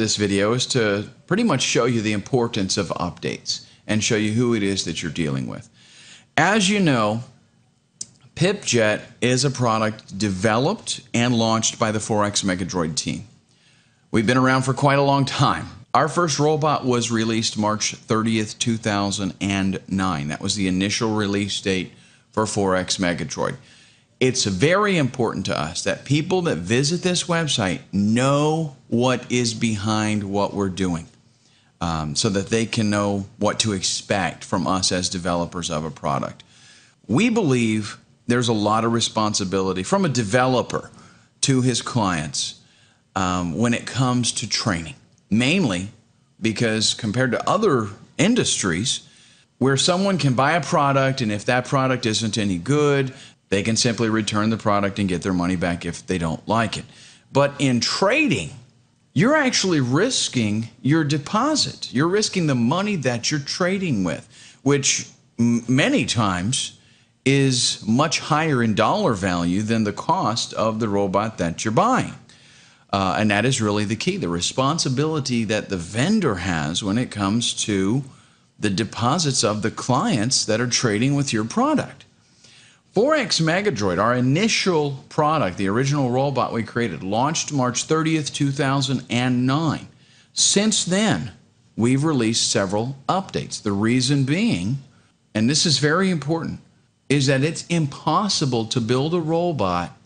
This video is to pretty much show you the importance of updates and show you who it is that you're dealing with. As you know, Pipjet is a product developed and launched by the Forex Megadroid team. We've been around for quite a long time. Our first robot was released March 30th, 2009. That was the initial release date for Forex Megadroid. It's very important to us that people that visit this website know what is behind what we're doing, so that they can know what to expect from us as developers of a product. We believe there's a lot of responsibility from a developer to his clients when it comes to training, mainly because compared to other industries where someone can buy a product and if that product isn't any good, they can simply return the product and get their money back if they don't like it. But in trading, you're actually risking your deposit. You're risking the money that you're trading with, which many times is much higher in dollar value than the cost of the robot that you're buying. And that is really the key, the responsibility that the vendor has when it comes to the deposits of the clients that are trading with your product. Forex Megadroid, our initial product, the original robot we created, launched March 30th, 2009. Since then, we've released several updates. The reason being, and this is very important, is that it's impossible to build a robot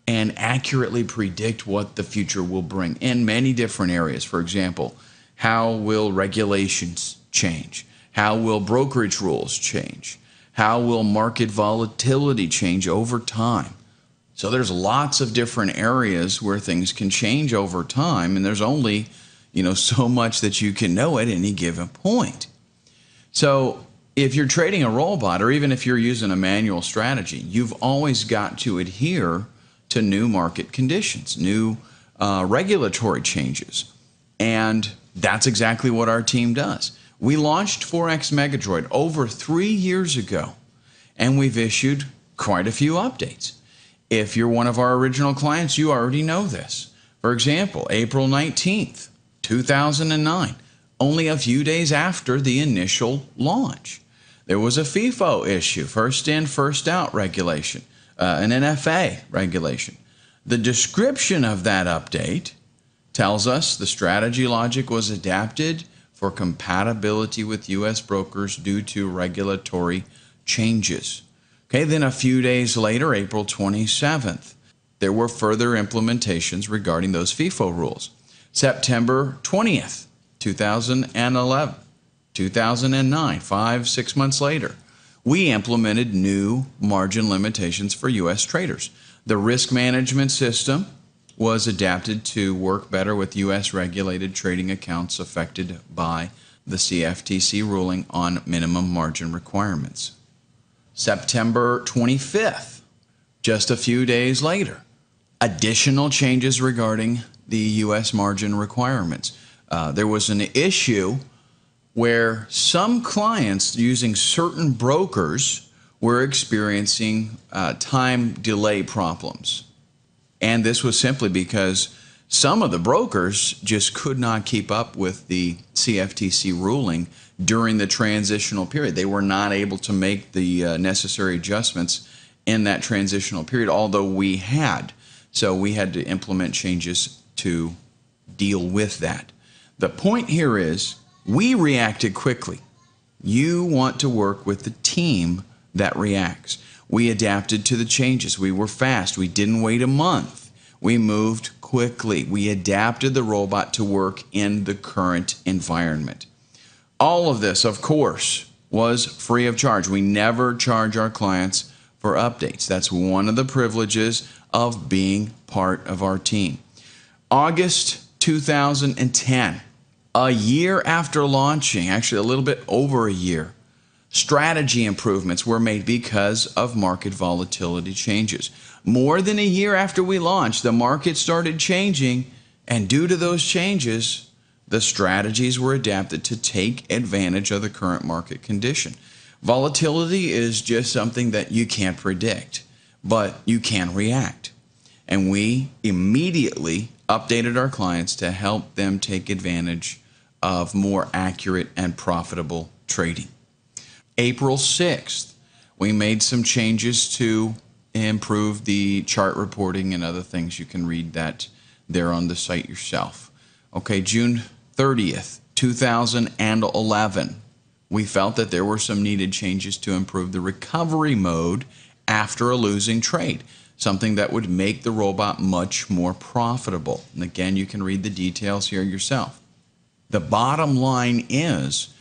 and accurately predict what the future will bring in many different areas. For example, how will regulations change? How will brokerage rules change? How will market volatility change over time? So there's lots of different areas where things can change over time, and there's only, so much that you can know at any given point. So if you're trading a robot, or even if you're using a manual strategy, you've always got to adhere to new market conditions, new regulatory changes. And that's exactly what our team does. We launched Forex Megadroid over 3 years ago, and we've issued quite a few updates. If you're one of our original clients, you already know this. For example, April 19th, 2009, only a few days after the initial launch, there was a FIFO issue, first in, first out regulation, an NFA regulation. The description of that update tells us the strategy logic was adapted for compatibility with U.S. brokers due to regulatory changes. Okay, then a few days later, April 27th, there were further implementations regarding those FIFO rules. September 20th, 2011, 2009, 5-6 months later, we implemented new margin limitations for U.S. traders. The risk management system was adapted to work better with U.S. regulated trading accounts affected by the CFTC ruling on minimum margin requirements. September 25th, just a few days later, additional changes regarding the U.S. margin requirements. There was an issue where some clients using certain brokers were experiencing time delay problems. And this was simply because some of the brokers just could not keep up with the CFTC ruling during the transitional period. They were not able to make the necessary adjustments in that transitional period, although we had. So we had to implement changes to deal with that. The point here is we reacted quickly. You want to work with the team that reacts. We adapted to the changes. We were fast. We didn't wait a month. We moved quickly. We adapted the robot to work in the current environment. All of this, of course, was free of charge. We never charge our clients for updates. That's one of the privileges of being part of our team. August 2010, a year after launching, actually a little bit over a year, strategy improvements were made because of market volatility changes. More than a year after we launched, the market started changing, and due to those changes, the strategies were adapted to take advantage of the current market condition. Volatility is just something that you can't predict, but you can react. And we immediately updated our clients to help them take advantage of more accurate and profitable trading. April 6th, we made some changes to improve the chart reporting and other things. You can read that there on the site yourself. Okay, June 30th, 2011, we felt that there were some needed changes to improve the recovery mode after a losing trade, something that would make the robot much more profitable. And again, you can read the details here yourself. The bottom line is